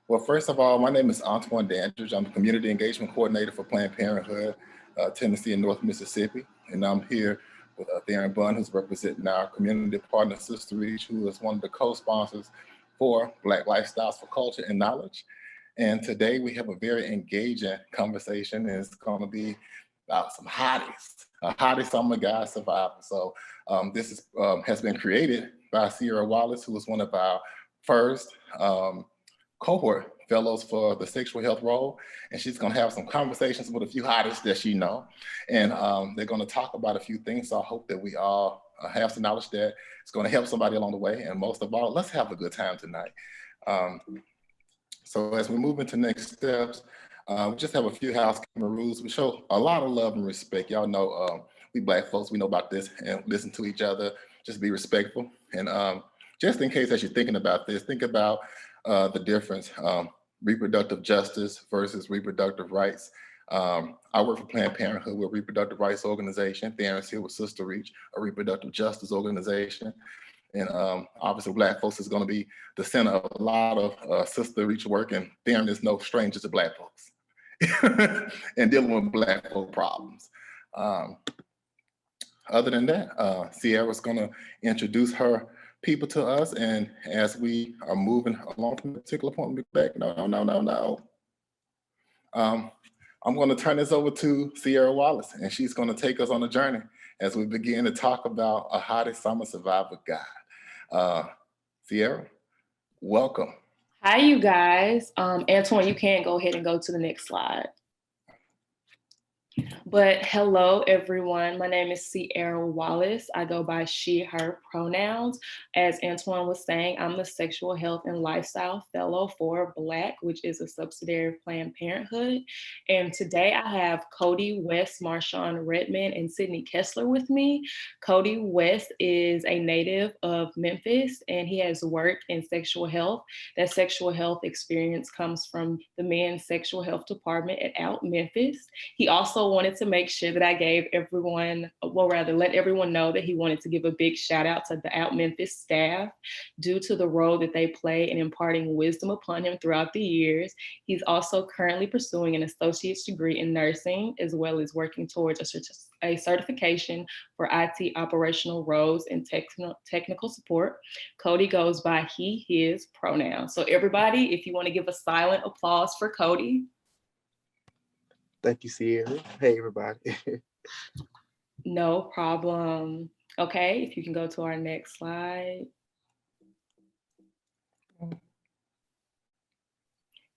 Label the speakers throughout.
Speaker 1: Well, first of all, my name is Antoine Dandridge. I'm Community Engagement Coordinator for Planned Parenthood, Tennessee and North Mississippi. And I'm here with Theron Bunn, who's representing our community partner, Sister Reach, who is one of the co-sponsors for Black Lifestyles for Culture and Knowledge. And today we have a very engaging conversation. And it's going to be about some hotties, a hottie summer guy survival. So has been created by Sierra Wallace, who was one of our first cohort fellows for the sexual health role, and she's going to have some conversations with a few hotties that she know, and they're going to talk about a few things. So I hope that we all have some knowledge that it's going to help somebody along the way, and most of all, let's have a good time tonight. So as we move into next steps, we just have a few housekeeping rules. We show a lot of love and respect. Y'all know we Black folks, we know about this, and listen to each other, just be respectful. And just in case as you're thinking about this, think about the difference, reproductive justice versus reproductive rights. I work for Planned Parenthood, we're a reproductive rights organization. Theron's here with Sister Reach, a reproductive justice organization. And obviously Black folks is gonna be the center of a lot of Sister Reach work, and Theron is no stranger to Black folks and dealing with Black folk problems. Other than that, Sierra's gonna introduce her people to us, and as we are moving along from the particular point, we'll be back. No. I'm going to turn this over to Sierra Wallace, and she's going to take us on a journey as we begin to talk about a hottie summer survivor guide. Sierra, welcome.
Speaker 2: Hi, you guys. Antoine, you can go ahead and go to the next slide. But hello, everyone. My name is Sierra Wallace. I go by she, her pronouns. As Antoine was saying, I'm the Sexual Health and Lifestyle Fellow for Black, which is a subsidiary of Planned Parenthood. And today I have Cody West, Marvin Redmond, and Sydney Kessler with me. Cody West is a native of Memphis, and he has worked in sexual health. That sexual health experience comes from the men's sexual health department at Out Memphis. He also wanted to make sure that I gave everyone, let everyone know that he wanted to give a big shout out to the Out Memphis staff due to the role that they play in imparting wisdom upon him throughout the years. He's also currently pursuing an associate's degree in nursing, as well as working towards a certification for IT operational roles and technical support. Cody goes by he, his pronouns. So everybody, if you want to give a silent applause for Cody.
Speaker 3: Thank you, Sierra. Hey, everybody.
Speaker 2: No problem. Okay, if you can go to our next slide.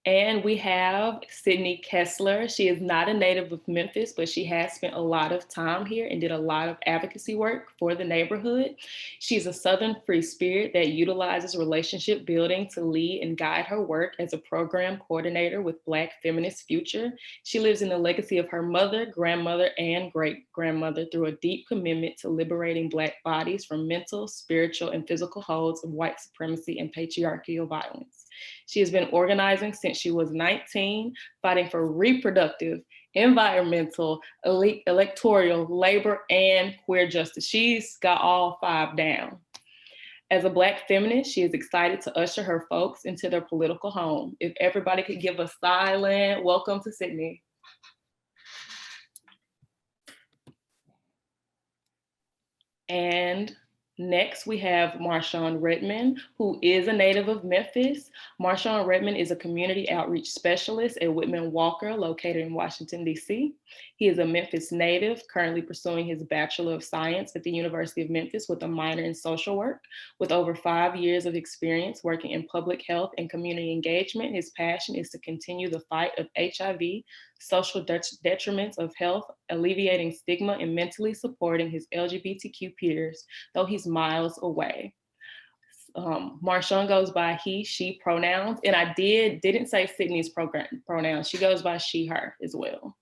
Speaker 2: And we have Sydney Kessler. She is not a native of Memphis, but she has spent a lot of time here and did a lot of advocacy work for the neighborhood. She's a Southern free spirit that utilizes relationship building to lead and guide her work as a program coordinator with Black Feminist Future. She lives in the legacy of her mother, grandmother, and great-grandmother through a deep commitment to liberating Black bodies from mental, spiritual, and physical holds of white supremacy and patriarchal violence. She has been organizing since she was 19, fighting for reproductive, environmental, electoral, labor, and queer justice. She's got all five down. As a Black feminist, she is excited to usher her folks into their political home. If everybody could give a silent welcome to Sydney. And next, we have Marvin Redmond, who is a native of Memphis. Marvin Redmond is a community outreach specialist at Whitman Walker, located in Washington, D.C. He is a Memphis native, currently pursuing his Bachelor of Science at the University of Memphis with a minor in social work. With over 5 years of experience working in public health and community engagement, his passion is to continue the fight of HIV, social detriments of health, alleviating stigma, and mentally supporting his LGBTQ peers, though he's miles away. Marvin goes by he, she pronouns, and I didn't say Sydney's pronouns. She goes by she, her as well.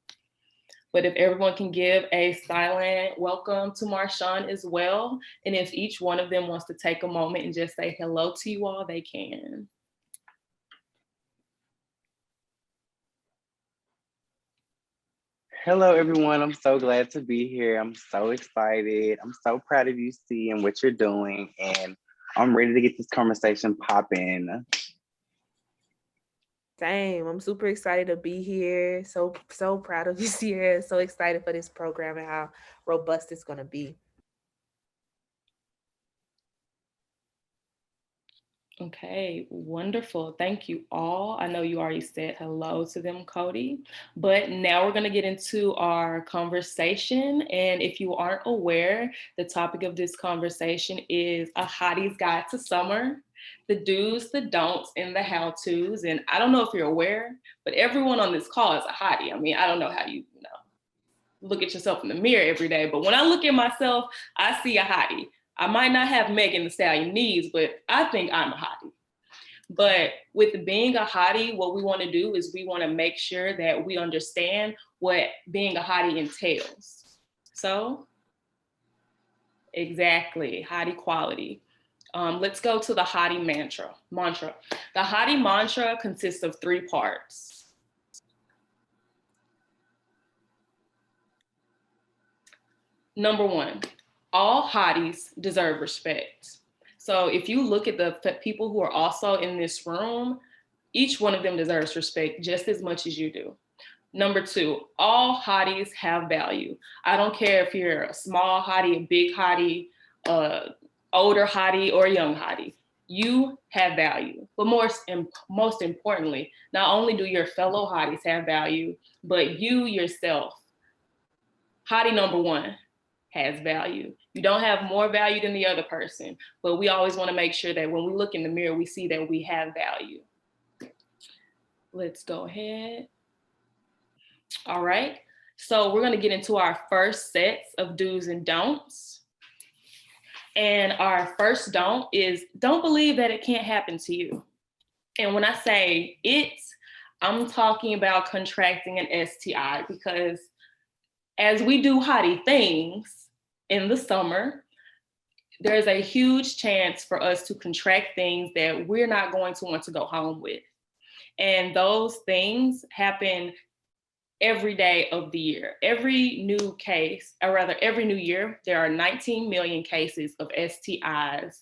Speaker 2: But if everyone can give a silent welcome to Marvin as well, and if each one of them wants to take a moment and just say hello to you all, they can.
Speaker 4: Hello, everyone. I'm so glad to be here. I'm so excited. I'm so proud of you, C, and what you're doing. And I'm ready to get this conversation popping.
Speaker 5: Same. I'm super excited to be here. So proud of you, Sierra. So excited for this program and how robust it's gonna be.
Speaker 2: Okay, wonderful. Thank you all. I know you already said hello to them, Cody, but now we're going to get into our conversation. And if you aren't aware, the topic of this conversation is a hottie's guide to summer, the do's, the don'ts, and the how-tos. And I don't know if you're aware, but everyone on this call is a hottie. I mean, I don't know how you look at yourself in the mirror every day, but when I look at myself, I see a hottie. I might not have Megan Thee Stallion knees, but I think I'm a hottie. But with being a hottie, what we want to do is we want to make sure that we understand what being a hottie entails. So, exactly, hottie quality. Let's go to the hottie mantra. The hottie mantra consists of 3 parts. Number 1, all hotties deserve respect. So if you look at the people who are also in this room, each one of them deserves respect just as much as you do. Number 2, all hotties have value. I don't care if you're a small hottie, a big hottie, older hottie, or a young hottie. You have value. But most importantly, not only do your fellow hotties have value, but you yourself, hottie number 1, has value. You don't have more value than the other person, but we always want to make sure that when we look in the mirror, we see that we have value. Let's go ahead. All right. So we're going to get into our first sets of do's and don'ts. And our first don't is don't believe that it can't happen to you. And when I say it, I'm talking about contracting an STI, because as we do hottie things in the summer, there's a huge chance for us to contract things that we're not going to want to go home with. And those things happen every day of the year. Every new case, or rather every new year, there are 19 million cases of STIs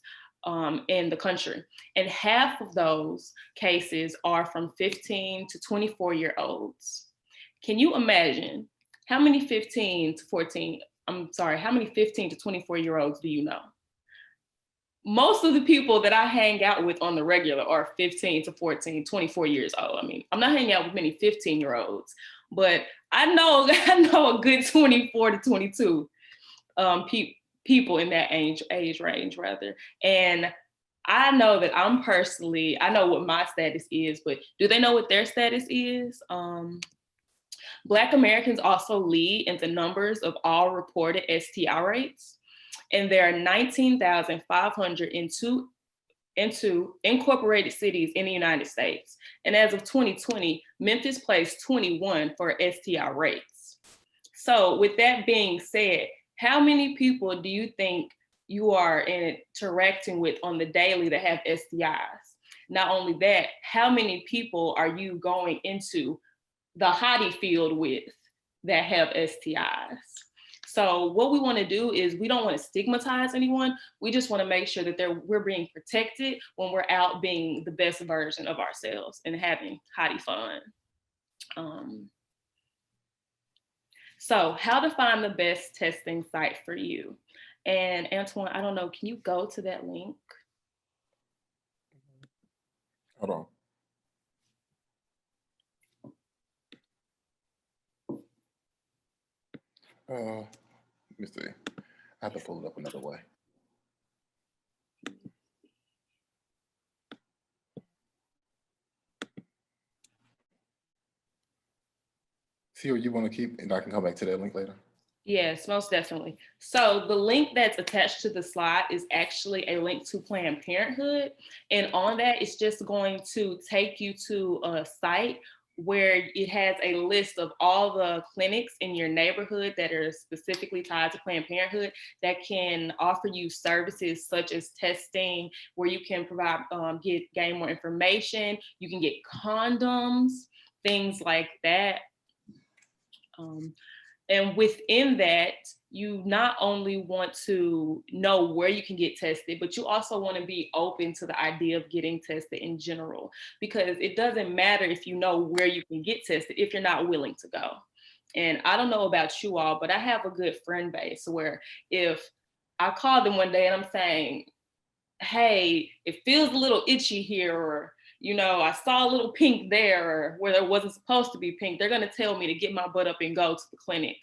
Speaker 2: in the country. And half of those cases are from 15 to 24-year-olds. Can you imagine how many 15 to 24-year-olds do you know? Most of the people that I hang out with on the regular are 15 to 14, 24 years old. I mean, I'm not hanging out with many 15-year-olds, but I know a good 24 to 22 people in that age range, rather. And I know that I know what my status is, but do they know what their status is? Black Americans also lead in the numbers of all reported STI rates. And there are 19,500 into incorporated cities in the United States. And as of 2020, Memphis placed 21 for STI rates. So with that being said, how many people do you think you are interacting with on the daily that have STIs? Not only that, how many people are you going into the hottie field with that have STIs? So what we want to do is we don't want to stigmatize anyone. We just want to make sure that we're being protected when we're out being the best version of ourselves and having hottie fun. So how to find the best testing site for you. And Antoine, I don't know, can you go to that link?
Speaker 1: Hold on. Let me see. I have to pull it up another way. See what you want to keep, and I can come back to that link later.
Speaker 2: Yes, most definitely. So the link that's attached to the slide is actually a link to Planned Parenthood. And on that, it's just going to take you to a site where it has a list of all the clinics in your neighborhood that are specifically tied to Planned Parenthood that can offer you services such as testing, where you can gain more information. You can get condoms, things like that. And within that, you not only want to know where you can get tested, but you also want to be open to the idea of getting tested in general, because it doesn't matter if you know where you can get tested if you're not willing to go. And I don't know about you all, but I have a good friend base where if I call them one day and I'm saying, hey, it feels a little itchy here, or, you know, I saw a little pink there, or where there wasn't supposed to be pink, they're going to tell me to get my butt up and go to the clinic.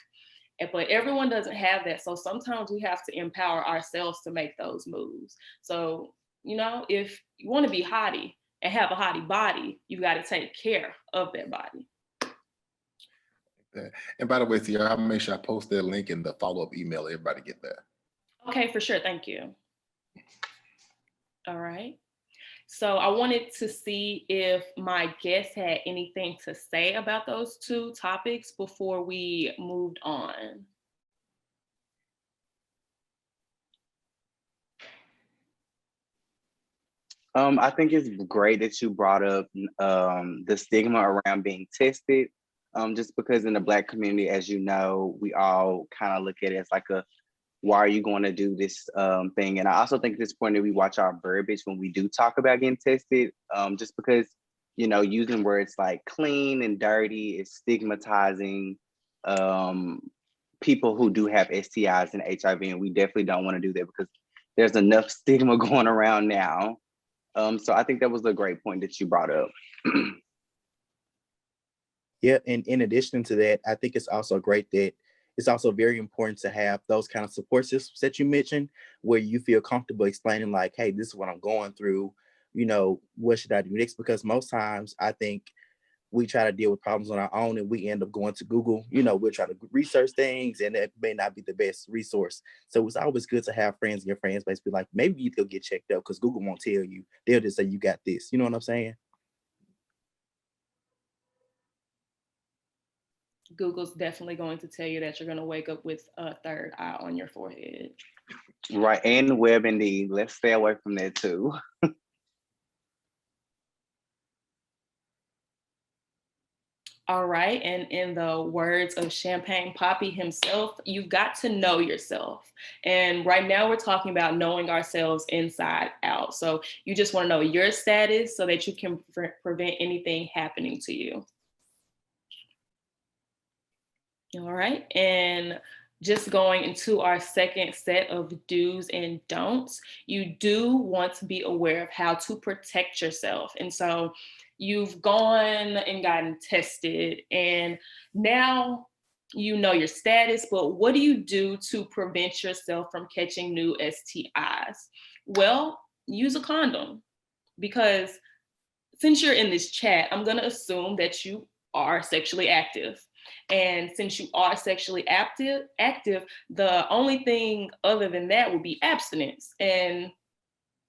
Speaker 2: But everyone doesn't have that. So sometimes we have to empower ourselves to make those moves. So, you know, if you want to be hottie and have a hottie body, you got to take care of that body.
Speaker 1: And by the way, Sierra, I'll make sure I post that link in the follow-up email. Everybody get that.
Speaker 2: Okay, for sure. Thank you. All right. So I wanted to see if my guests had anything to say about those two topics before we moved on.
Speaker 4: I think it's great that you brought up the stigma around being tested. Just because in the Black community, as you know, we all kind of look at it as like a, why are you going to do this thing? And I also think at this point that we watch our verbiage when we do talk about getting tested, just because, you know, using words like clean and dirty is stigmatizing people who do have STIs and HIV, and we definitely don't want to do that because there's enough stigma going around now. So I think that was a great point that you brought up.
Speaker 3: Yeah, and in addition to that, I think it's also great that it's also very important to have those kind of support systems that you mentioned, where you feel comfortable explaining like, hey, this is what I'm going through, you know, what should I do next? Because most times I think we try to deal with problems on our own and we end up going to Google, you know, we're trying to research things and it may not be the best resource. So it's always good to have friends in your friends base be like, maybe you could get checked out because Google won't tell you. They'll just say you got this. You know what I'm saying?
Speaker 2: Google's definitely going to tell you that you're going to wake up with a third eye on your forehead.
Speaker 4: Right, and WebMD. Let's stay away from that too.
Speaker 2: All right, and in the words of Champagne Poppy himself, you've got to know yourself. And right now we're talking about knowing ourselves inside out. So you just want to know your status so that you can prevent anything happening to you. All right, and just going into our second set of do's and don'ts, you do want to be aware of how to protect yourself. And so you've gone and gotten tested, and now you know your status, but what do you do to prevent yourself from catching new STIs? Well, use a condom, because since you're in this chat, I'm going to assume that you are sexually active. And since you are sexually active, the only thing other than that would be abstinence. And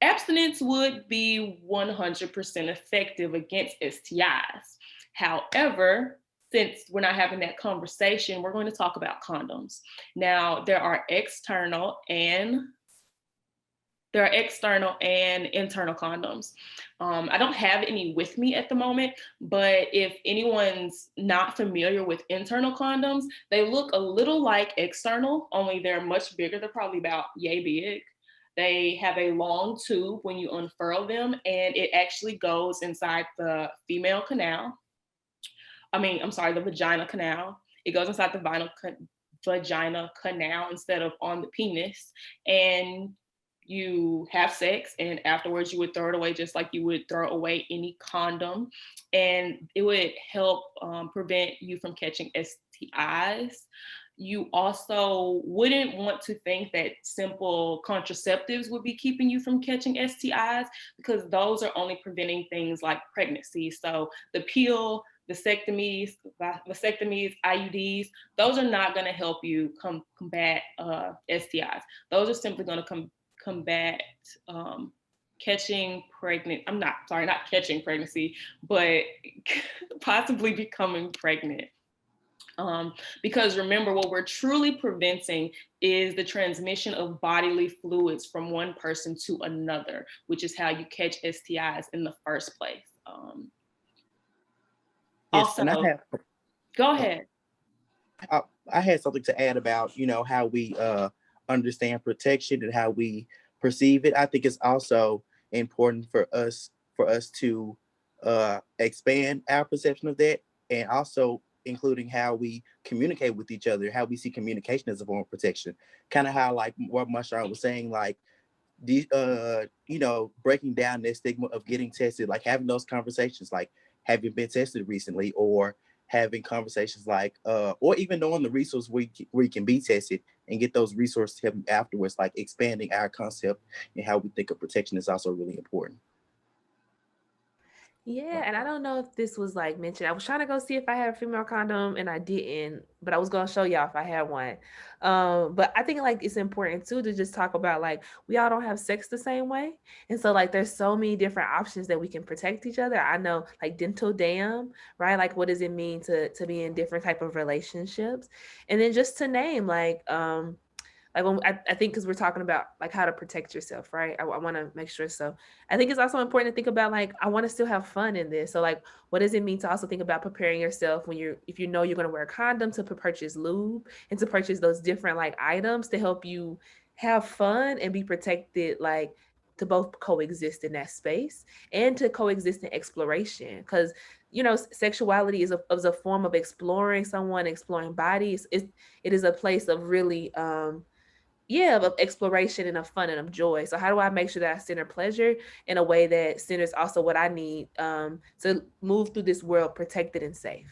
Speaker 2: abstinence would be 100% effective against STIs. However, since we're not having that conversation, we're going to talk about condoms. Now, there are external and internal condoms. I don't have any with me at the moment, but if anyone's not familiar with internal condoms, they look a little like external, only they're much bigger. They're probably about yay big. They have a long tube when you unfurl them, and it actually goes inside the female canal. The vagina canal. It goes inside the vagina canal instead of on the penis. And you have sex, and afterwards you would throw it away just like you would throw away any condom, and it would help prevent you from catching STIs. You also wouldn't want to think that simple contraceptives would be keeping you from catching STIs, because those are only preventing things like pregnancy. So the pill, vasectomies, IUDs, those are not going to help you combat STIs. Those are simply going to combat not catching pregnancy, but possibly becoming pregnant. Because remember, what we're truly preventing is the transmission of bodily fluids from one person to another, which is how you catch STIs in the first place.
Speaker 3: Yes,
Speaker 2: Also, go ahead.
Speaker 3: I had something to add about, how we understand protection and how we perceive it. I think it's also important for us to expand our perception of that, and also including how we communicate with each other, how we see communication as a form of protection. Kind of how, like what Mashar was saying, like the breaking down that stigma of getting tested, like having those conversations, like have you been tested recently, or having conversations like or even knowing the resource where you can be tested and get those resources to help you afterwards, like expanding our concept and how we think of protection is also really important.
Speaker 5: Yeah, and I don't know if this was like mentioned. I was trying to go see if I had a female condom and I didn't, but I was gonna show y'all if I had one. But I think like it's important too to just talk about like we all don't have sex the same way. And so like there's so many different options that we can protect each other. I know like dental dam, right? Like what does it mean to be in different type of relationships? And then just to name like when I think because we're talking about like how to protect yourself, right? I want to make sure. So I think it's also important to think about like I want to still have fun in this. So like, what does it mean to also think about preparing yourself when if you know you're going to wear a condom, to purchase lube and to purchase those different like items to help you have fun and be protected, like to both coexist in that space and to coexist in exploration, because sexuality is a form of exploring someone, exploring bodies. It is a place of really of exploration and of fun and of joy. So how do I make sure that I center pleasure in a way that centers also what I need to move through this world protected and safe?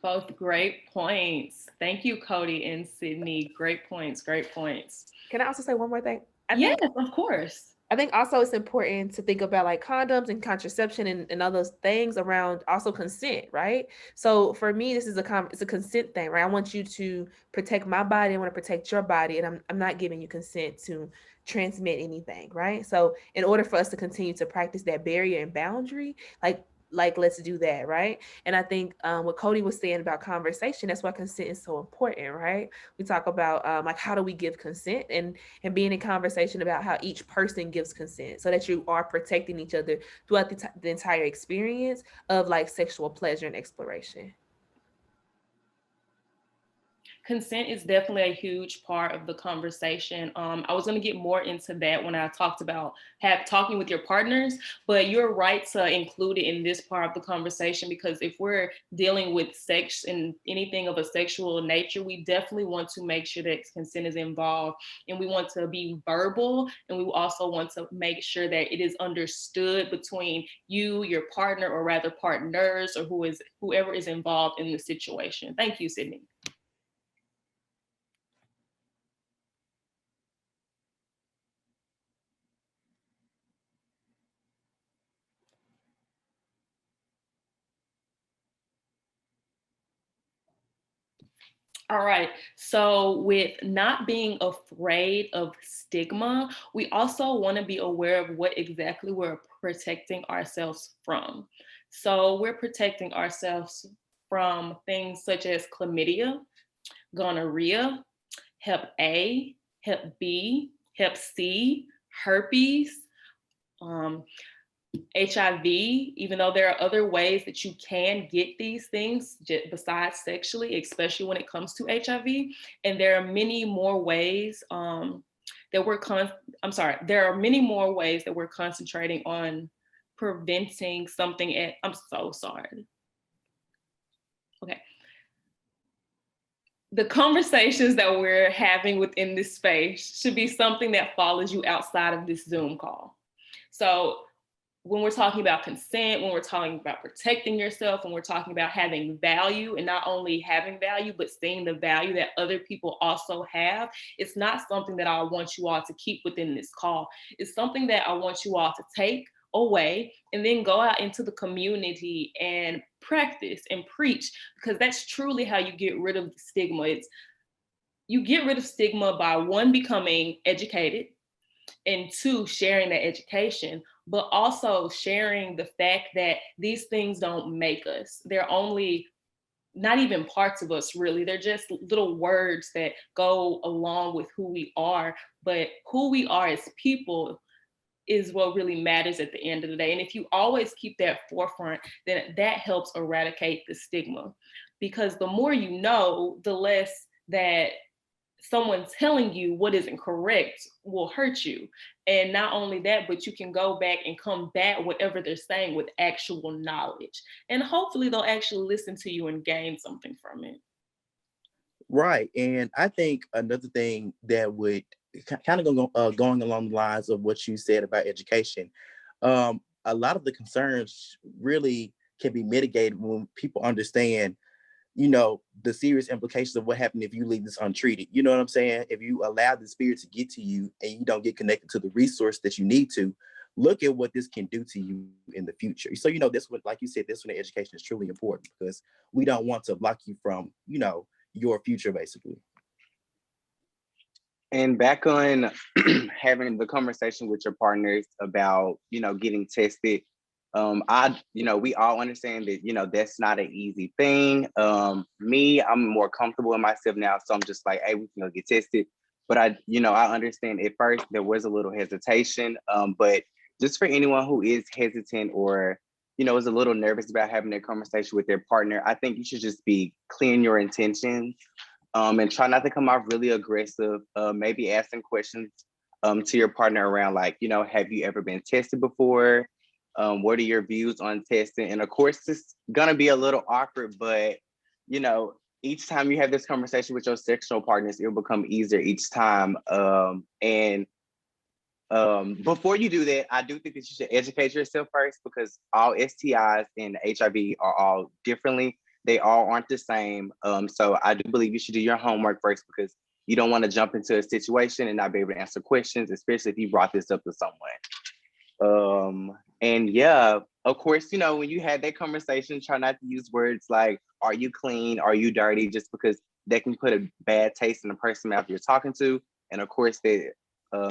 Speaker 2: Both great points. Thank you, Cody and Sydney. Great points, great points.
Speaker 5: Can I also say one more thing?
Speaker 2: Yes, of course.
Speaker 5: I think also it's important to think about like condoms and contraception and all those things around also consent, right? So for me, this is it's a consent thing, right? I want you to protect my body. I want to protect your body, and I'm not giving you consent to transmit anything, right? So in order for us to continue to practice that barrier and boundary, like let's do that, right? And I think what Cody was saying about conversation, that's why consent is so important, right? We talk about like how do we give consent, and being in conversation about how each person gives consent so that you are protecting each other throughout the entire experience of like sexual pleasure and exploration.
Speaker 2: Consent is definitely a huge part of the conversation. I was going to get more into that when I talked about talking with your partners, but you're right to include it in this part of the conversation, because if we're dealing with sex and anything of a sexual nature, we definitely want to make sure that consent is involved, and we want to be verbal, and we also want to make sure that it is understood between you, your partner, or rather partners, or whoever is involved in the situation. Thank you, Sydney. All right. So, with not being afraid of stigma, we also want to be aware of what exactly we're protecting ourselves from. So, we're protecting ourselves from things such as chlamydia, gonorrhea, Hep A, Hep B, Hep C, herpes, HIV, even though there are other ways that you can get these things besides sexually, especially when it comes to HIV. And there are many more ways there are many more ways that we're concentrating on preventing something. I'm so sorry. Okay. The conversations that we're having within this space should be something that follows you outside of this Zoom call. So when we're talking about consent, when we're talking about protecting yourself, when we're talking about having value, and not only having value, but seeing the value that other people also have, it's not something that I want you all to keep within this call. It's something that I want you all to take away and then go out into the community and practice and preach, because that's truly how you get rid of the stigma. You get rid of stigma by, one, becoming educated, and two, sharing that education, but also sharing the fact that these things don't make us. They're only not even parts of us, really. They're just little words that go along with who we are. But who we are as people is what really matters at the end of the day. And if you always keep that forefront, then that helps eradicate the stigma. Because the more you know, the less that someone telling you what isn't correct will hurt you. And not only that, but you can go back and combat whatever they're saying with actual knowledge. And hopefully they'll actually listen to you and gain something from it.
Speaker 3: Right. And I think another thing that would kind of going along the lines of what you said about education, a lot of the concerns really can be mitigated when people understand, you know, the serious implications of what happened if you leave this untreated. You know what I'm saying? If you allow the spirit to get to you and you don't get connected to the resource that you need to, look at what this can do to you in the future. So, you know, this one, like you said, this one, education is truly important because we don't want to block you from, you know, your future, basically.
Speaker 4: And back on having the conversation with your partners about, you know, getting tested. We all understand that, you know, that's not an easy thing. I'm more comfortable in myself now. So I'm just like, hey, we can go get tested. But I understand at first there was a little hesitation. But just for anyone who is hesitant or, you know, is a little nervous about having that conversation with their partner, I think you should just be clear in your intentions. And try not to come off really aggressive, maybe asking questions to your partner around like, you know, have you ever been tested before? What are your views on testing? And of course, it's gonna be a little awkward, but, you know, each time you have this conversation with your sexual partners, it'll become easier each time. Before you do that, I do think that you should educate yourself first because all STIs and HIV are all differently. They all aren't the same. So I do believe you should do your homework first because you don't want to jump into a situation and not be able to answer questions, especially if you brought this up to someone. And yeah, of course, you know, when you had that conversation, try not to use words like, are you clean? Are you dirty? Just because that can put a bad taste in the person mouth you're talking to. And of course, they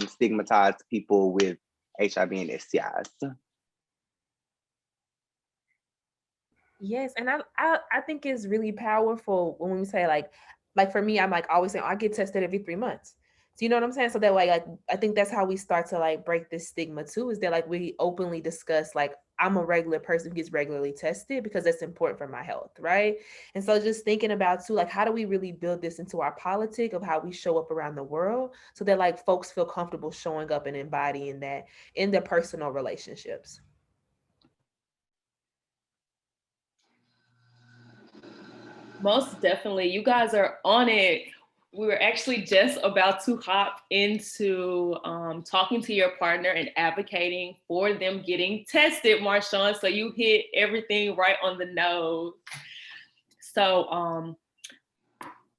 Speaker 4: stigmatize people with HIV and STIs.
Speaker 5: Yes, and I think it's really powerful when we say like for me, I'm like always saying I get tested every 3 months. So you know what I'm saying? So that way, like I think that's how we start to like break this stigma too, is that like we openly discuss like I'm a regular person who gets regularly tested because that's important for my health, right? And so just thinking about too, like how do we really build this into our politic of how we show up around the world so that like folks feel comfortable showing up and embodying that in their personal relationships.
Speaker 2: Most definitely. You guys are on it. We were actually just about to hop into talking to your partner and advocating for them getting tested, Marshawn. So you hit everything right on the nose. So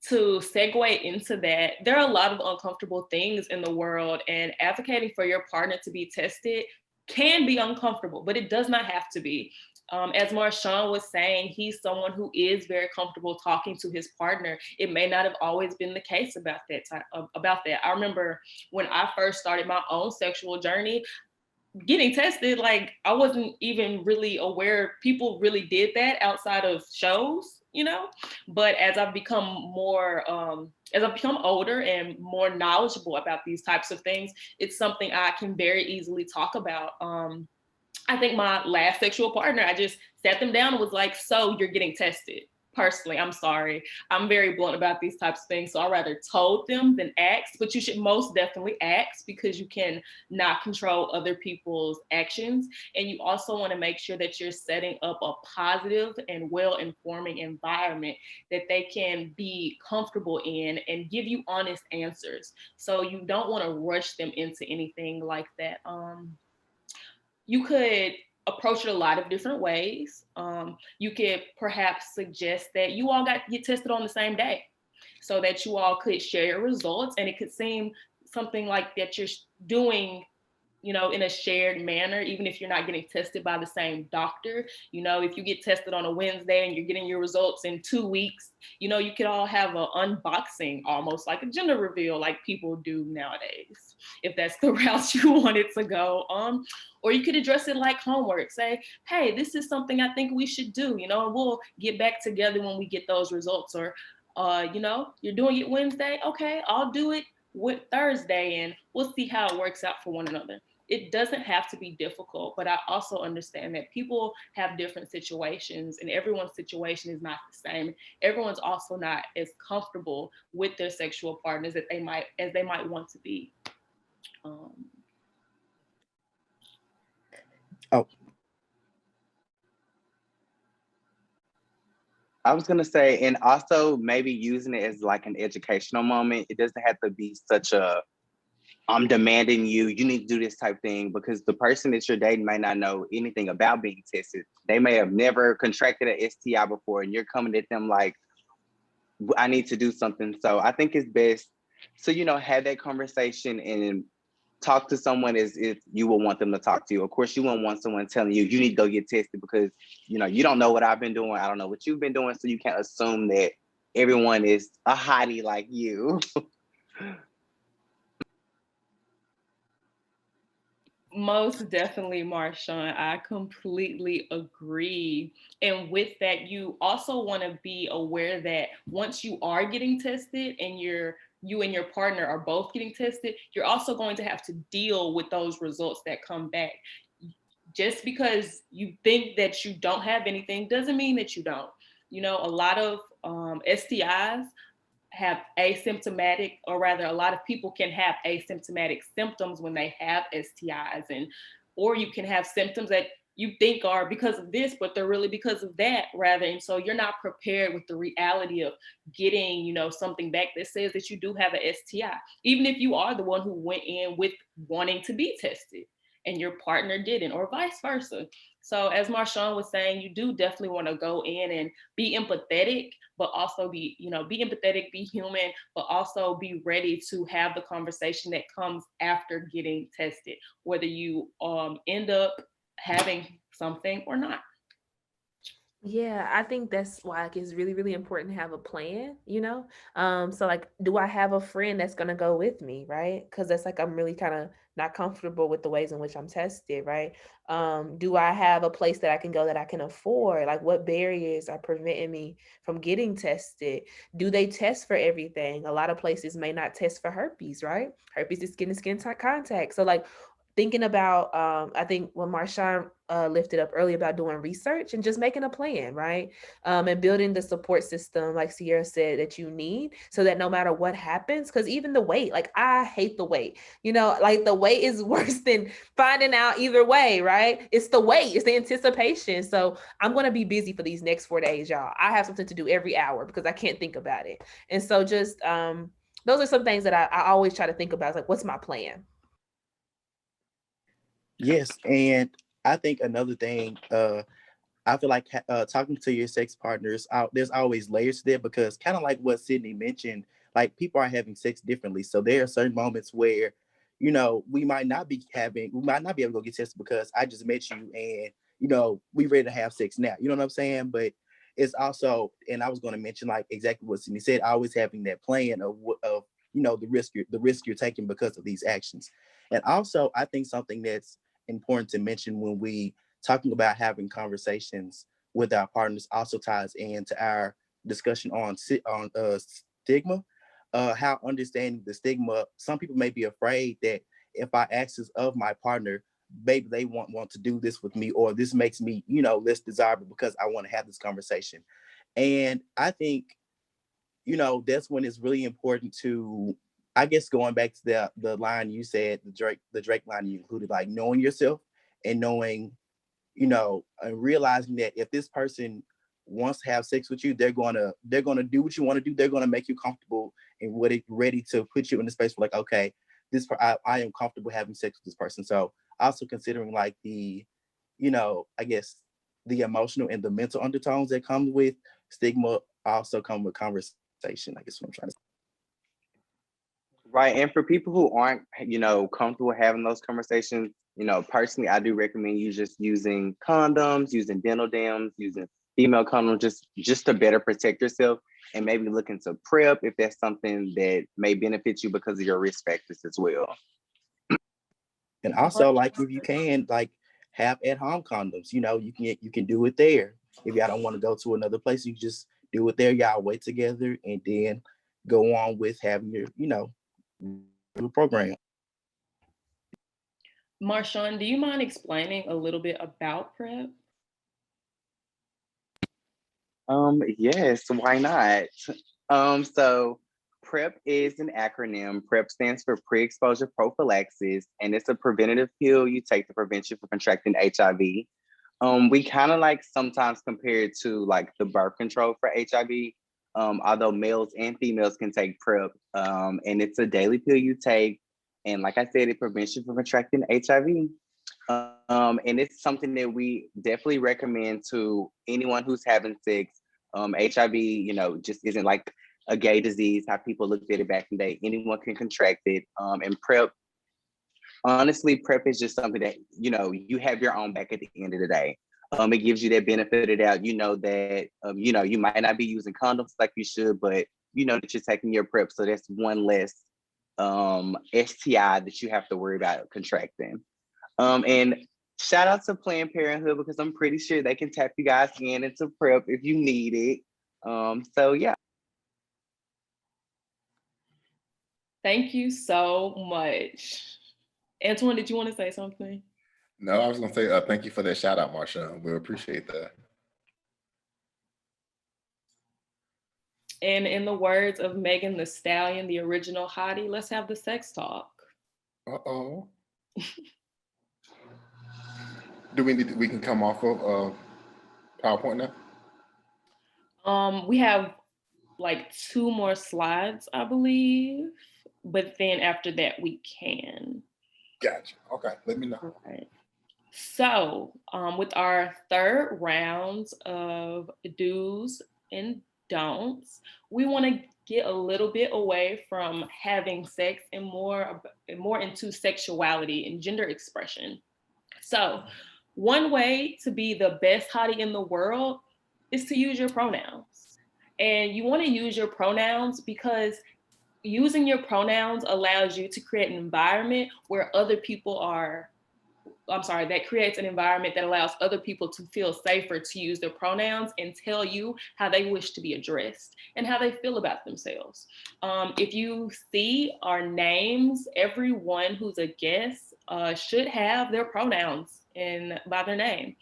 Speaker 2: to segue into that, there are a lot of uncomfortable things in the world, and advocating for your partner to be tested can be uncomfortable, but it does not have to be. As Marshawn was saying, he's someone who is very comfortable talking to his partner. It may not have always been the case about that. I remember when I first started my own sexual journey, getting tested, like I wasn't even really aware people really did that outside of shows, you know. But as I've become older and more knowledgeable about these types of things, it's something I can very easily talk about. I think my last sexual partner, I just sat them down and was like, so you're getting tested. Personally, I'm sorry. I'm very blunt about these types of things. So I rather told them than asked, but you should most definitely ask because you can not control other people's actions. And you also want to make sure that you're setting up a positive and well-informing environment that they can be comfortable in and give you honest answers. So you don't want to rush them into anything like that. You could approach it a lot of different ways. You could perhaps suggest that you all get tested on the same day so that you all could share your results, and it could seem something like that you're doing, you know, in a shared manner, even if you're not getting tested by the same doctor. You know, if you get tested on a Wednesday and you're getting your results in 2 weeks, you know, you could all have an unboxing, almost like a gender reveal, like people do nowadays, if that's the route you wanted to go. Or you could address it like homework. Say, hey, this is something I think we should do, you know, and we'll get back together when we get those results. Or, you know, you're doing it Wednesday. Okay, I'll do it with Thursday and we'll see how it works out for one another. it doesn't have to be difficult, but I also understand that people have different situations and everyone's situation is not the same. Everyone's also not as comfortable with their sexual partners that they might want to be.
Speaker 3: Oh,
Speaker 4: I was gonna say, and also maybe using it as like an educational moment. It doesn't have to be such a I'm demanding you need to do this type thing, because the person that you're dating may not know anything about being tested. They may have never contracted an STI before, and you're coming at them like, I need to do something. So I think it's best to, have that conversation and talk to someone as if you will want them to talk to you. Of course, you won't want someone telling you need to go get tested because, you don't know what I've been doing. I don't know what you've been doing. So you can't assume that everyone is a hottie like you.
Speaker 2: Most definitely, Marshawn. I completely agree. And with that, you also want to be aware that once you are getting tested and you and your partner are both getting tested, you're also going to have to deal with those results that come back. Just because you think that you don't have anything doesn't mean that you don't. A lot of STIs have asymptomatic, or rather a lot of people can have asymptomatic symptoms when they have STIs, or you can have symptoms that you think are because of this, but they're really because of that rather. And so you're not prepared with the reality of getting, something back that says that you do have a STI, even if you are the one who went in with wanting to be tested and your partner didn't, or vice versa. So as Marshawn was saying, you do definitely want to go in and be empathetic, but also be empathetic, be human, but also be ready to have the conversation that comes after getting tested, whether you end up having something or not.
Speaker 5: Yeah, I think that's why it's really, really important to have a plan. So like, do I have a friend that's gonna go with me, right? Because that's like I'm really kind of not comfortable with the ways in which I'm tested, right? Do I have a place that I can go that I can afford? Like, what barriers are preventing me from getting tested? Do they test for everything? A lot of places may not test for herpes, right? Herpes is skin to skin contact. So like, thinking about I think when Marshawn lifted up earlier about doing research and just making a plan, right? And building the support system, like Sierra said, that you need, so that no matter what happens, because even the wait, like I hate the wait, like the wait is worse than finding out either way, right? It's the wait, it's the anticipation. So I'm going to be busy for these next 4 days, y'all. I have something to do every hour because I can't think about it. And so just those are some things that I always try to think about, like, what's my plan?
Speaker 3: yes. And I think another thing, I feel like talking to your sex partners, there's always layers to that, because kind of like what Sydney mentioned, like people are having sex differently. So there are certain moments where, we might not be able to go get tested because I just met you and, we ready to have sex now. You know what I'm saying? But it's also, and I was going to mention like exactly what Sydney said, always having that plan of the risk you're taking because of these actions. And also, I think something that's important to mention when we talking about having conversations with our partners also ties into our discussion on stigma, how understanding the stigma. Some people may be afraid that if I ask this of my partner, maybe they want to do this with me, or this makes me, less desirable because I want to have this conversation. And I think, that's when it's really important to, I guess, going back to the line you said, the Drake line you included, like knowing yourself and knowing, and realizing that if this person wants to have sex with you, they're gonna do what you want to do. They're gonna make you comfortable and ready to put you in the space where, like, okay, I am comfortable having sex with this person. So also considering like the, I guess the emotional and the mental undertones that come with stigma also come with conversation. I guess what I'm trying to say.
Speaker 4: Right. And for people who aren't, comfortable having those conversations, personally, I do recommend you just using condoms, using dental dams, using female condoms, just to better protect yourself, and maybe look into PrEP if that's something that may benefit you because of your risk factors as well.
Speaker 3: And also, like, if you can, like, have at-home condoms, you can do it there. If y'all don't want to go to another place, you just do it there. Y'all wait together and then go on with having your, program.
Speaker 2: Marshawn, do you mind explaining a little bit about PrEP?
Speaker 4: Yes, why not? So PrEP is an acronym. PrEP stands for pre-exposure prophylaxis, and it's a preventative pill you take to prevent you from contracting HIV. We kind of like sometimes compare it to like the birth control for HIV, although males and females can take PrEP, and it's a daily pill you take. And like I said, it prevents you from contracting HIV. And it's something that we definitely recommend to anyone who's having sex. HIV, just isn't like a gay disease, how people looked at it back in the day. Anyone can contract it. And PrEP, honestly, PrEP is just something that, you have your own back at the end of the day. It gives you that benefit of doubt, that, you might not be using condoms like you should, but you know that you're taking your PrEP. So that's one less STI that you have to worry about contracting. And shout out to Planned Parenthood, because I'm pretty sure they can tap you guys into PrEP if you need it. So yeah.
Speaker 2: Thank you so much. Antoine, did you want to say something?
Speaker 1: No, I was going to say thank you for that shout out, Marsha. We appreciate that.
Speaker 2: And in the words of Megan Thee Stallion, the original Hottie, let's have the sex talk.
Speaker 1: Uh-oh. We can come off of PowerPoint now?
Speaker 2: We have like 2 more slides, I believe, but then after that we can.
Speaker 1: Gotcha. Okay, let me know.
Speaker 2: All right. So with our third round of do's and don'ts, we want to get a little bit away from having sex and more into sexuality and gender expression. So one way to be the best hottie in the world is to use your pronouns. And you want to use your pronouns because using your pronouns allows you to create an environment where that creates an environment that allows other people to feel safer to use their pronouns and tell you how they wish to be addressed and how they feel about themselves. If you see our names, everyone who's a guest should have their pronouns by their name.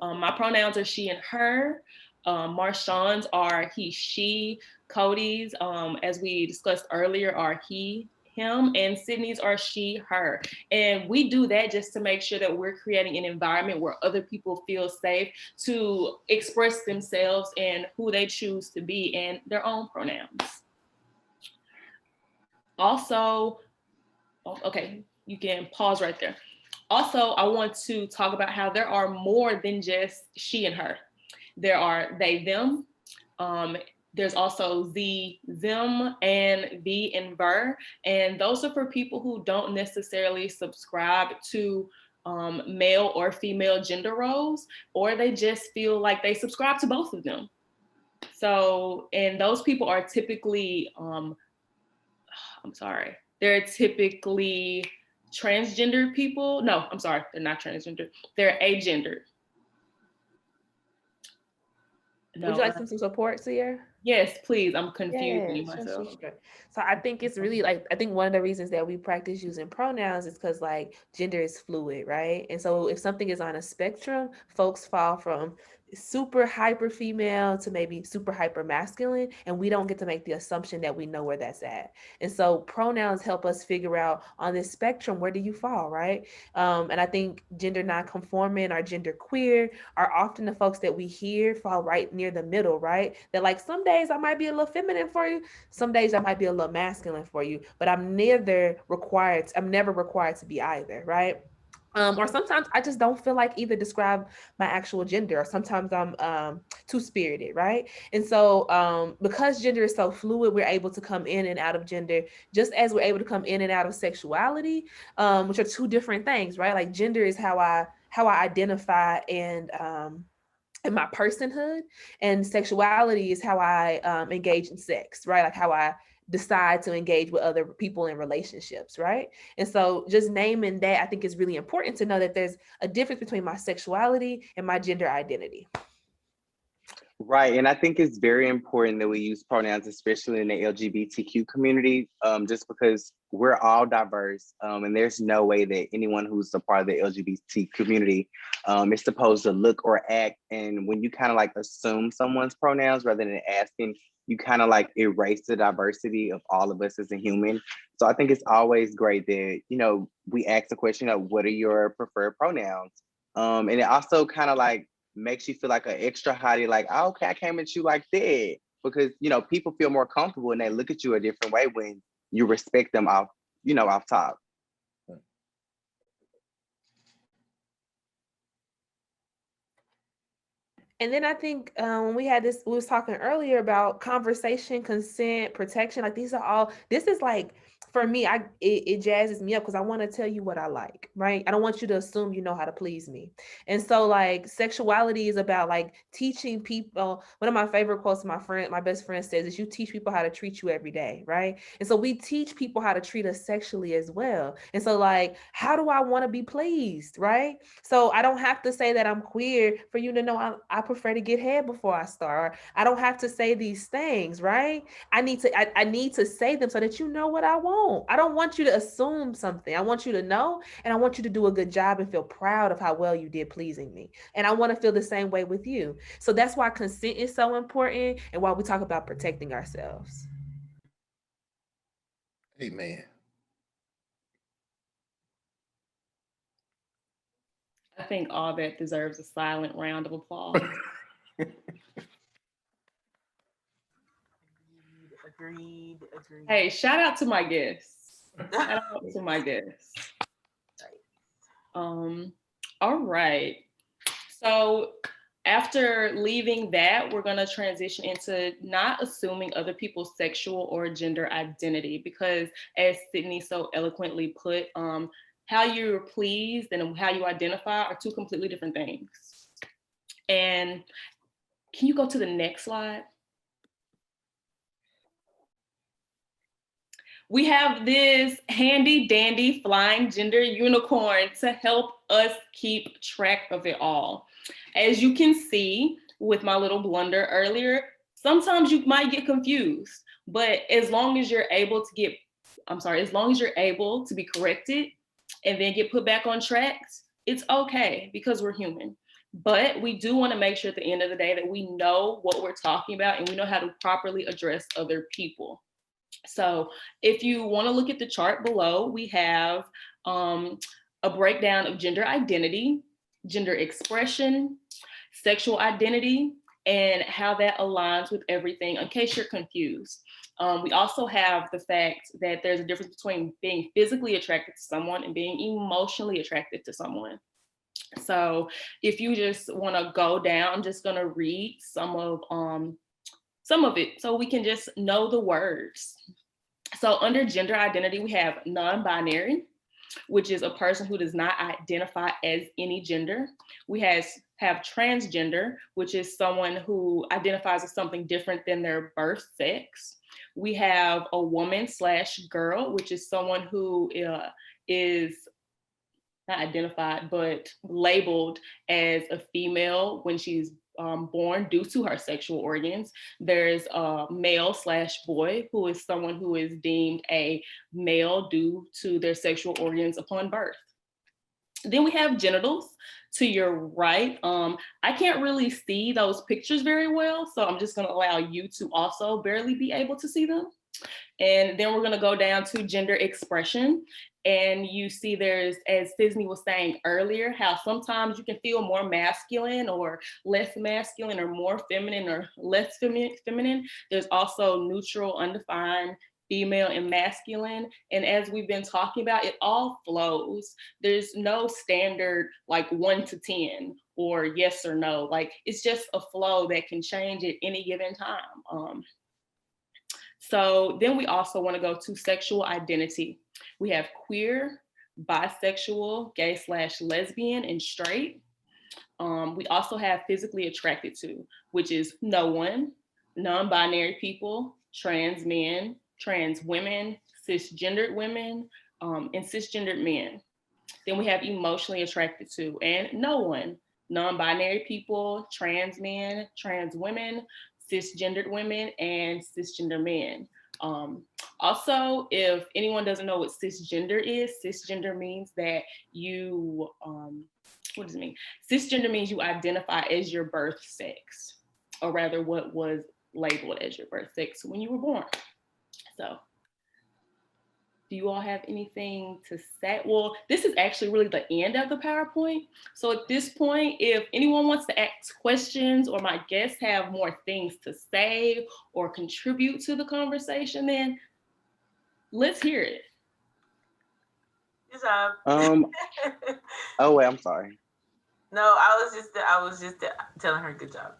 Speaker 2: My pronouns are she and her. Marshawn's are he, she. Cody's, as we discussed earlier, are he, him, and Sydney's are she, her. And we do that just to make sure that we're creating an environment where other people feel safe to express themselves and who they choose to be and their own pronouns. Also, okay, you can pause right there. Also, I want to talk about how there are more than just she and her. There are they, them. There's also the, them, and the, and ver. And those are for people who don't necessarily subscribe to male or female gender roles, or they just feel like they subscribe to both of them. So, and those people are typically, they're typically transgender people. No, I'm sorry, they're not transgender. They're agendered.
Speaker 5: No. Would you like some support, Sierra?
Speaker 2: Yes, please. I'm confusing myself.
Speaker 5: Sure. So I think it's really I think one of the reasons that we practice using pronouns is because gender is fluid, right? And so if something is on a spectrum, folks fall from super hyper female to maybe super hyper masculine, and we don't get to make the assumption that we know where that's at. And so pronouns help us figure out on this spectrum, where do you fall, right? And I think gender non-conforming or gender queer are often the folks that we hear fall right near the middle, right? That some days I might be a little feminine for you, some days I might be a little masculine for you, but I'm never required to be either, right? Or sometimes I just don't feel like either describe my actual gender, or sometimes I'm two-spirited, right? And so because gender is so fluid, we're able to come in and out of gender just as we're able to come in and out of sexuality, which are two different things, right? Gender is how I identify and in my personhood, and sexuality is how I engage in sex, right? How I decide to engage with other people in relationships, right? And so just naming that, I think, is really important to know that there's a difference between my sexuality and my gender identity.
Speaker 4: Right, and I think it's very important that we use pronouns, especially in the LGBTQ community, just because we're all diverse, and there's no way that anyone who's a part of the LGBT community is supposed to look or act. And when you kind of like assume someone's pronouns rather than asking, you kind of like erase the diversity of all of us as a human. So I think it's always great that, you know, we ask the question of what are your preferred pronouns? And it also kind of like makes you feel like an extra hottie, like, oh, okay, I came at you like that. Because, you know, people feel more comfortable and they look at you a different way when you respect them off, you know, off top.
Speaker 5: And then I think when we had this, we was talking earlier about conversation, consent, protection. Like these are all, this is like, for me, it jazzes me up because I want to tell you what I like, right? I don't want you to assume you know how to please me. And so like sexuality is about like teaching people. One of my favorite quotes my best friend says is, you teach people how to treat you every day, right? And so we teach people how to treat us sexually as well. And so like, how do I want to be pleased, right? So I don't have to say that I'm queer for you to know I prefer to get head before I start. I don't have to say these things, right? I need to say them so that you know what I want. I don't want you to assume something. I want you to know, and I want you to do a good job and feel proud of how well you did pleasing me. And I want to feel the same way with you. So that's why consent is so important and why we talk about protecting ourselves.
Speaker 1: Amen.
Speaker 2: I think all that deserves a silent round of applause.
Speaker 5: Agreed.
Speaker 2: Hey, shout out to my guests. Shout out to my guests. All right. So after leaving that, we're going to transition into not assuming other people's sexual or gender identity, because as Sydney so eloquently put, how you're pleased and how you identify are two completely different things. And can you go to the next slide? We have this handy dandy flying gender unicorn to help us keep track of it all. As you can see with my little blunder earlier, sometimes you might get confused, but as long as you're able to be corrected and then get put back on track, it's okay because we're human. But we do want to make sure at the end of the day that we know what we're talking about and we know how to properly address other people. So if you want to look at the chart below, we have a breakdown of gender identity, gender expression, sexual identity, and how that aligns with everything in case you're confused. We also have the fact that there's a difference between being physically attracted to someone and being emotionally attracted to someone. So if you just want to go down, I'm just going to read some of it so we can just know the words. So under gender identity, we have non-binary, which is a person who does not identify as any gender. We have transgender, which is someone who identifies as something different than their birth sex. We have a woman/girl, which is someone who is not identified, but labeled as a female when she's born due to her sexual organs. There's a male/boy, who is someone who is deemed a male due to their sexual organs upon birth. Then we have genitals to your right. I can't really see those pictures very well, so I'm just going to allow you to also barely be able to see them. And then we're going to go down to gender expression. And you see there's, as Sydney was saying earlier, how sometimes you can feel more masculine or less masculine, or more feminine or less feminine. There's also neutral, undefined, female, and masculine. And as we've been talking about, it all flows. There's no standard like 1 to 10 or yes or no. Like it's just a flow that can change at any given time. So then we also want to go to sexual identity. We have queer, bisexual, gay/lesbian, and straight. We also have physically attracted to, which is no one, non-binary people, trans men, trans women, cisgendered women, and cisgendered men. Then we have emotionally attracted to, and no one, non-binary people, trans men, trans women, cisgendered women, and cisgender men. Also, if anyone doesn't know what cisgender means that you, what does it mean? Cisgender means you identify as your birth sex, or rather what was labeled as your birth sex when you were born. So do you all have anything to say? Well, this is actually really the end of the PowerPoint. So at this point, if anyone wants to ask questions or my guests have more things to say or contribute to the conversation, then let's hear it.
Speaker 5: Good job.
Speaker 4: Oh wait, I'm sorry.
Speaker 5: No, I was just telling her good job.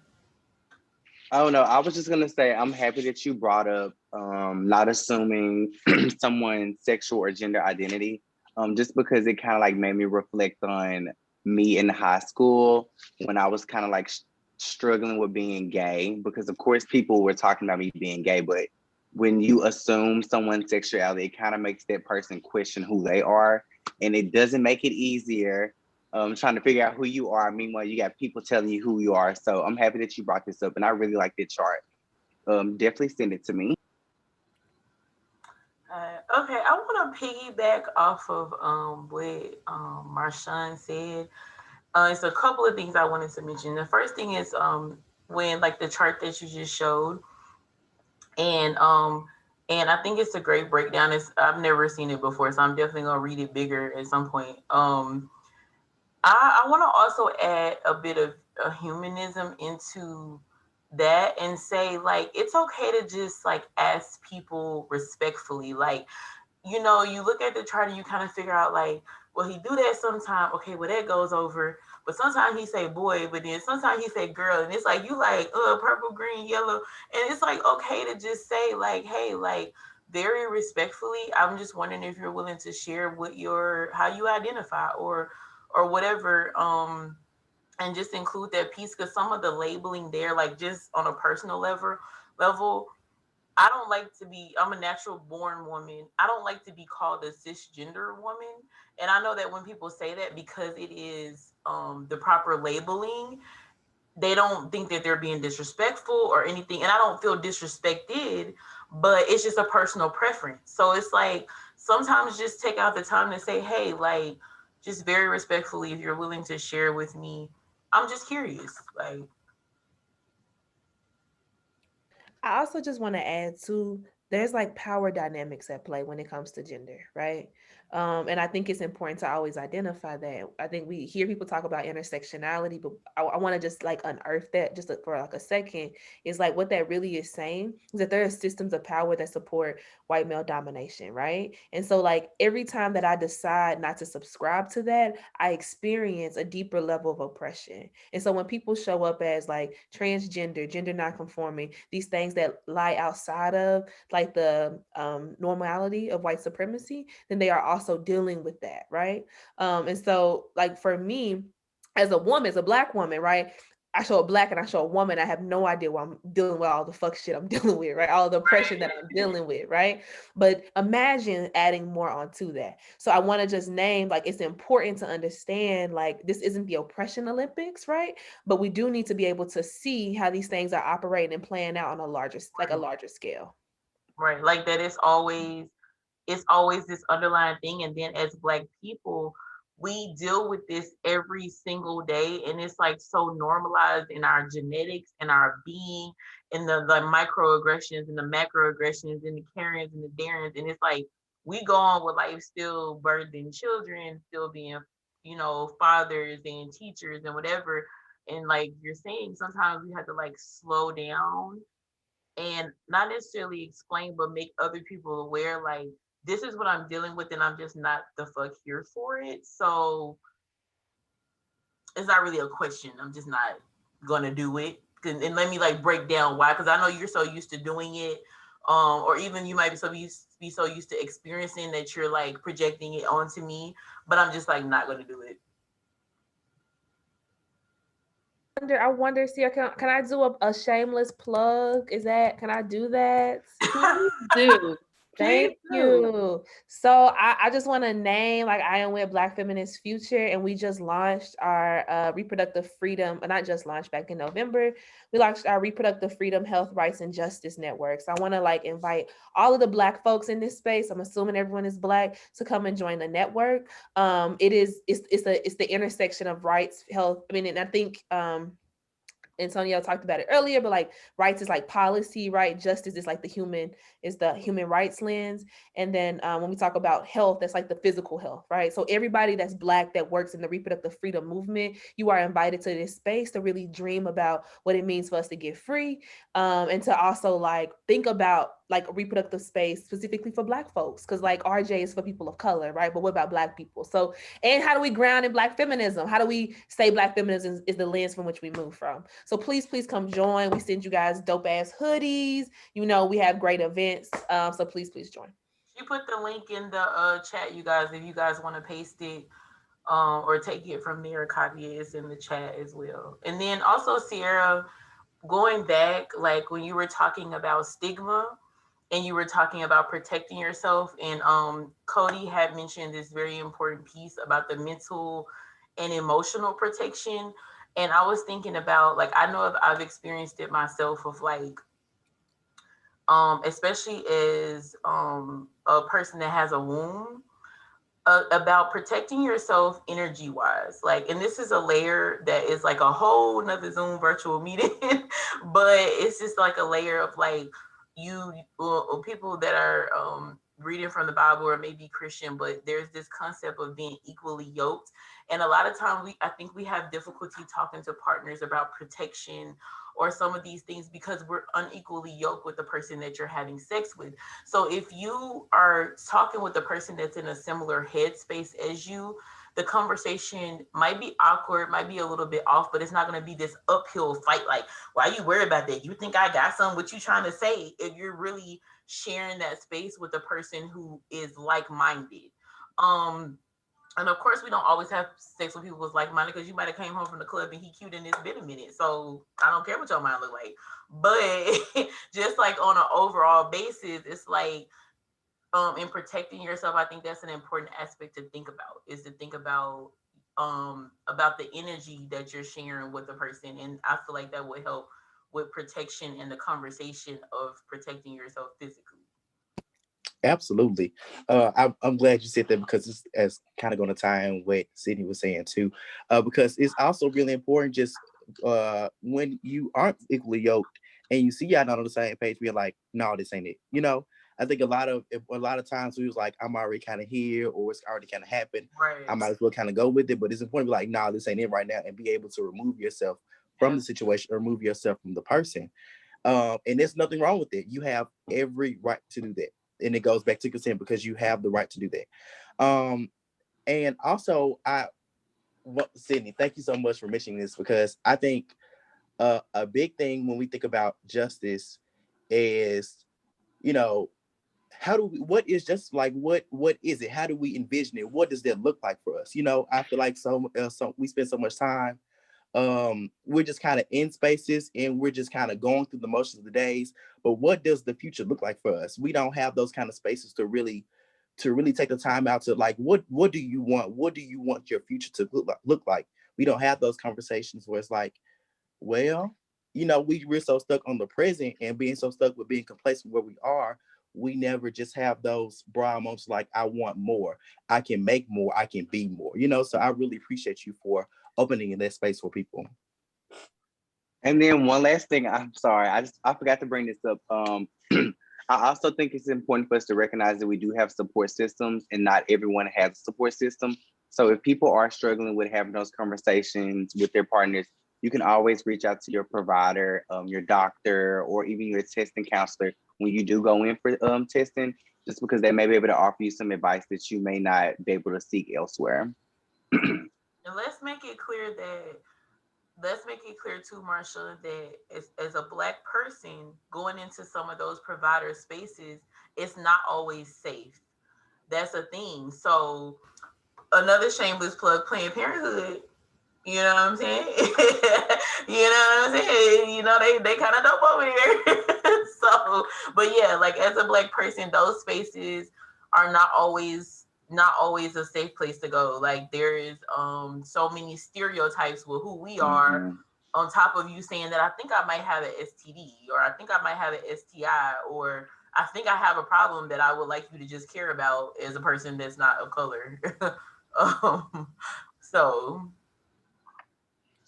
Speaker 4: Oh no, I was just gonna say I'm happy that you brought up not assuming someone's sexual or gender identity. Just because it kind of like made me reflect on me in high school when I was kind of like struggling with being gay, because of course people were talking about me being gay, but when you assume someone's sexuality, it kind of makes that person question who they are, and it doesn't make it easier. Trying to figure out who you are. Meanwhile, you got people telling you who you are. So I'm happy that you brought this up, and I really like the chart. Definitely send it to me.
Speaker 5: Okay, I want to piggyback off of what Marshawn said. It's a couple of things I wanted to mention. The first thing is when like the chart that you just showed, and I think it's a great breakdown. I've never seen it before, so I'm definitely gonna read it bigger at some point. I want to also add a bit of humanism into that and say, like, it's okay to just like ask people respectfully. Like, you know, you look at the chart and you kind of figure out, like, well, he do that sometime. Okay, well, that goes over. But sometimes he say boy, but then sometimes he say girl. And it's like, you like, purple, green, yellow. And it's like, okay to just say, like, hey, like, very respectfully, I'm just wondering if you're willing to share what how you identify or whatever, and just include that piece, because some of the labeling there, like just on a personal level, I don't like to be, I'm a natural born woman. I don't like to be called a cisgender woman. And I know that when people say that, because it is the proper labeling, they don't think that they're being disrespectful or anything. And I don't feel disrespected, but it's just a personal preference. So it's like, sometimes just take out the time to say, hey, like, just very respectfully, if you're willing to share with me, I'm just curious. Like, I also just want to add too, there's like power dynamics at play when it comes to gender, right? And I think it's important to always identify that. I think we hear people talk about intersectionality, but I want to just like unearth that just for like a second. Is like what that really is saying is that there are systems of power that support white male domination, right? And so like every time that I decide not to subscribe to that, I experience a deeper level of oppression. And so when people show up as like transgender, gender nonconforming, these things that lie outside of like the normality of white supremacy, then they are also dealing with that, right? And so like for me, as a woman, as a Black woman, right? I show a Black and I show a woman, I have no idea why I'm dealing with all the fuck shit I'm dealing with, right? All the oppression that I'm dealing with, right? But imagine adding more onto that. So I want to just name, like, it's important to understand, like, this isn't the oppression Olympics, right? But we do need to be able to see how these things are operating and playing out on a larger scale. right. Like that it's always this underlying thing. And then as Black people, we deal with this every single day, and it's like so normalized in our genetics and our being, and the microaggressions and the macroaggressions and the Karens and the Darrens. And it's like we go on with life still birthing children, still being, fathers and teachers and whatever. And like you're saying, sometimes we have to like slow down and not necessarily explain, but make other people aware, like, this is what I'm dealing with, and I'm just not the fuck here for it. So it's not really a question. I'm just not gonna do it. And let me like break down why, because I know you're so used to doing it, or even you might be so used to experiencing that you're like projecting it onto me. But I'm just like not gonna do it. I wonder, see, can I do a shameless plug? Can I do that?
Speaker 2: Please do.
Speaker 5: Thank you. So I just want to name, like, I am with Black Feminist Future, and we just launched our reproductive freedom, not just launched back in November. We launched our reproductive freedom, health, rights, and justice network. So I want to like invite all of the Black folks in this space. I'm assuming everyone is Black, to come and join the network. It's the intersection of rights, health. I mean, and I think Antonio talked about it earlier, but like rights is like policy, right? Justice is like the human rights lens. And then when we talk about health, that's like the physical health, right? So everybody that's Black that works in the reproductive freedom movement, you are invited to this space to really dream about what it means for us to get free, and to also like think about like a reproductive space specifically for Black folks, because like RJ is for people of color, right? But what about Black people? So, and how do we ground in Black feminism? How do we say Black feminism is the lens from which we move from? So please come join. We send you guys dope ass hoodies. You know, we have great events. So please join.
Speaker 6: She put the link in the chat, you guys, if you guys want to paste it or take it from there. Copy it. It's in the chat as well. And then also, Sierra, going back, like when you were talking about stigma and you were talking about protecting yourself, and Cody had mentioned this very important piece about the mental and emotional protection. And I was thinking about, like, I know I've experienced it myself of like, especially as a person that has a womb, about protecting yourself energy wise. Like, and this is a layer that is like a whole nother Zoom virtual meeting, but it's just like a layer of like people that are reading from the Bible or maybe Christian, but there's this concept of being equally yoked. And a lot of times I think we have difficulty talking to partners about protection or some of these things because we're unequally yoked with the person that you're having sex with. So if you are talking with the person that's in a similar headspace as you, the conversation might be awkward, might be a little bit off, but it's not going to be this uphill fight. Like, why are you worried about that? You think I got something? What you trying to say? If you're really sharing that space with a person who is like-minded. And of course, we don't always have sex with people who's like-minded, because you might have came home from the club and he cute and it's been a minute. So I don't care what your mind look like. But just like on an overall basis, it's like, in protecting yourself, I think that's an important aspect to think about, is to think about the energy that you're sharing with the person. And I feel like that would help with protection and the conversation of protecting yourself physically.
Speaker 3: Absolutely. I'm glad you said that, because it's kind of going to tie in what Sydney was saying too, because it's also really important just when you aren't equally yoked and you see y'all not on the same page, we're like, no, this ain't it. You know, I think a lot of times we was like, I'm already kind of here, or it's already kind of happened.
Speaker 6: Right.
Speaker 3: I might as well kind of go with it, but it's important to be like, nah, this ain't it right now, and be able to remove yourself from the situation, or remove yourself from the person. And there's nothing wrong with it. You have every right to do that. And it goes back to consent, because you have the right to do that. And also, Sydney, thank you so much for mentioning this, because I think a big thing when we think about justice is, you know, what is just like, what is it? How do we envision it? What does that look like for us? You know, I feel like we spend so much time, we're just kind of in spaces, and we're just kind of going through the motions of the days. But what does the future look like for us? We don't have those kind of spaces to really take the time out to like, what do you want? What do you want your future to look like? We don't have those conversations where it's like, well, you know, we're so stuck on the present and being so stuck with being complacent where we are. We never just have those broad moments like, I want more, I can make more, I can be more, you know. So I really appreciate you for opening in that space for people.
Speaker 4: And then one last thing, I'm sorry, I forgot to bring this up. I also think it's important for us to recognize that we do have support systems, and not everyone has a support system. So if people are struggling with having those conversations with their partners, you can always reach out to your provider, your doctor, or even your testing counselor when you do go in for testing, just because they may be able to offer you some advice that you may not be able to seek elsewhere.
Speaker 6: And let's make it clear too, Marsha, that as a Black person going into some of those provider spaces, it's not always safe. That's a thing. So another shameless plug, Planned Parenthood. You know what I'm saying? You know what I'm saying? You know, they kind of dope over there. So, but yeah, like as a Black person, those spaces are not always a safe place to go. Like there is so many stereotypes with who we are, on top of you saying that I think I might have an STD, or I think I might have an STI, or I think I have a problem that I would like you to just care about as a person that's not of color. So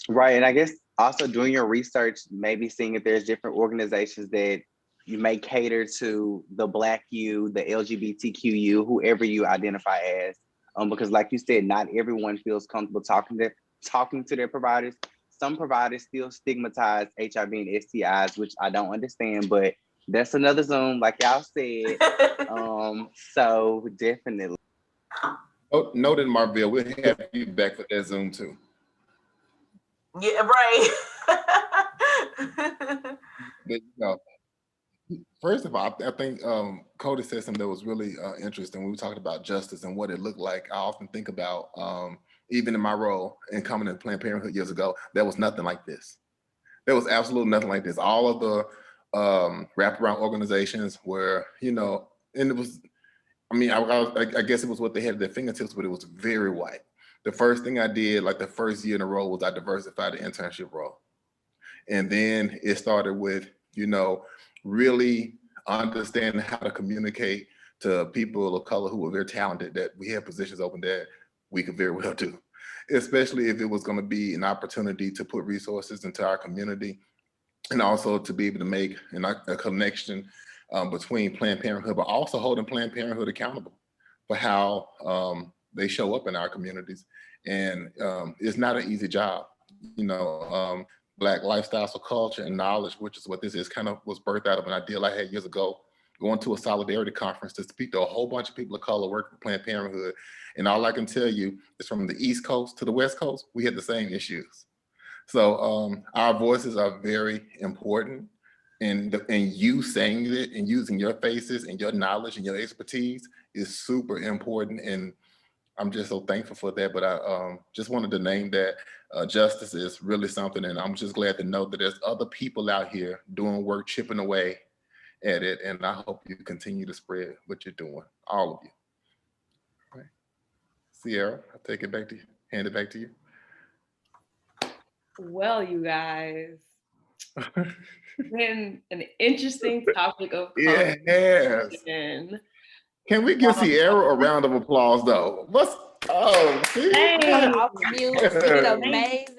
Speaker 4: Right. And I guess also doing your research, maybe seeing if there's different organizations that you may cater to the Black you, the LGBTQ you, whoever you identify as. Because like you said, not everyone feels comfortable talking to their providers. Some providers still stigmatize HIV and STIs, which I don't understand, but that's another Zoom, like y'all said. So definitely.
Speaker 1: Oh, noted, Marville. We'll have you back for that Zoom too.
Speaker 6: yeah, right.
Speaker 1: But, first of all, I think Cody said something that was really interesting when we talked about justice and what it looked like. I often think about, even in my role in coming to Planned Parenthood years ago, there was nothing like this. There was absolutely nothing like this. All of the wraparound organizations were, and it was, I guess it was what they had at their fingertips, but it was very white. The first thing I did, like the first year in a row, was I diversified the internship role. And then it started with, really understanding how to communicate to people of color who were very talented, that we had positions open that we could very well do, especially if it was going to be an opportunity to put resources into our community, and also to be able to make a connection between Planned Parenthood, but also holding Planned Parenthood accountable for how they show up in our communities. And it's not an easy job. Black lifestyle, so culture and knowledge, which is what this is, kind of was birthed out of an ideal I had years ago, going to a solidarity conference to speak to a whole bunch of people of color working for Planned Parenthood. And all I can tell you is, from the East Coast to the West Coast, we had the same issues. So our voices are very important, and you saying it and using your faces and your knowledge and your expertise is super important. And I'm just so thankful for that. But I just wanted to name that justice is really something. And I'm just glad to know that there's other people out here doing work, chipping away at it. And I hope you continue to spread what you're doing, all of you. All right. Sierra, I'll take it back to you, hand it back to you.
Speaker 2: Well, you guys, been an interesting topic of conversation.
Speaker 1: Yes. Can we give Sierra a round of applause, though? See?
Speaker 5: Hey. Off mute, you did amazing.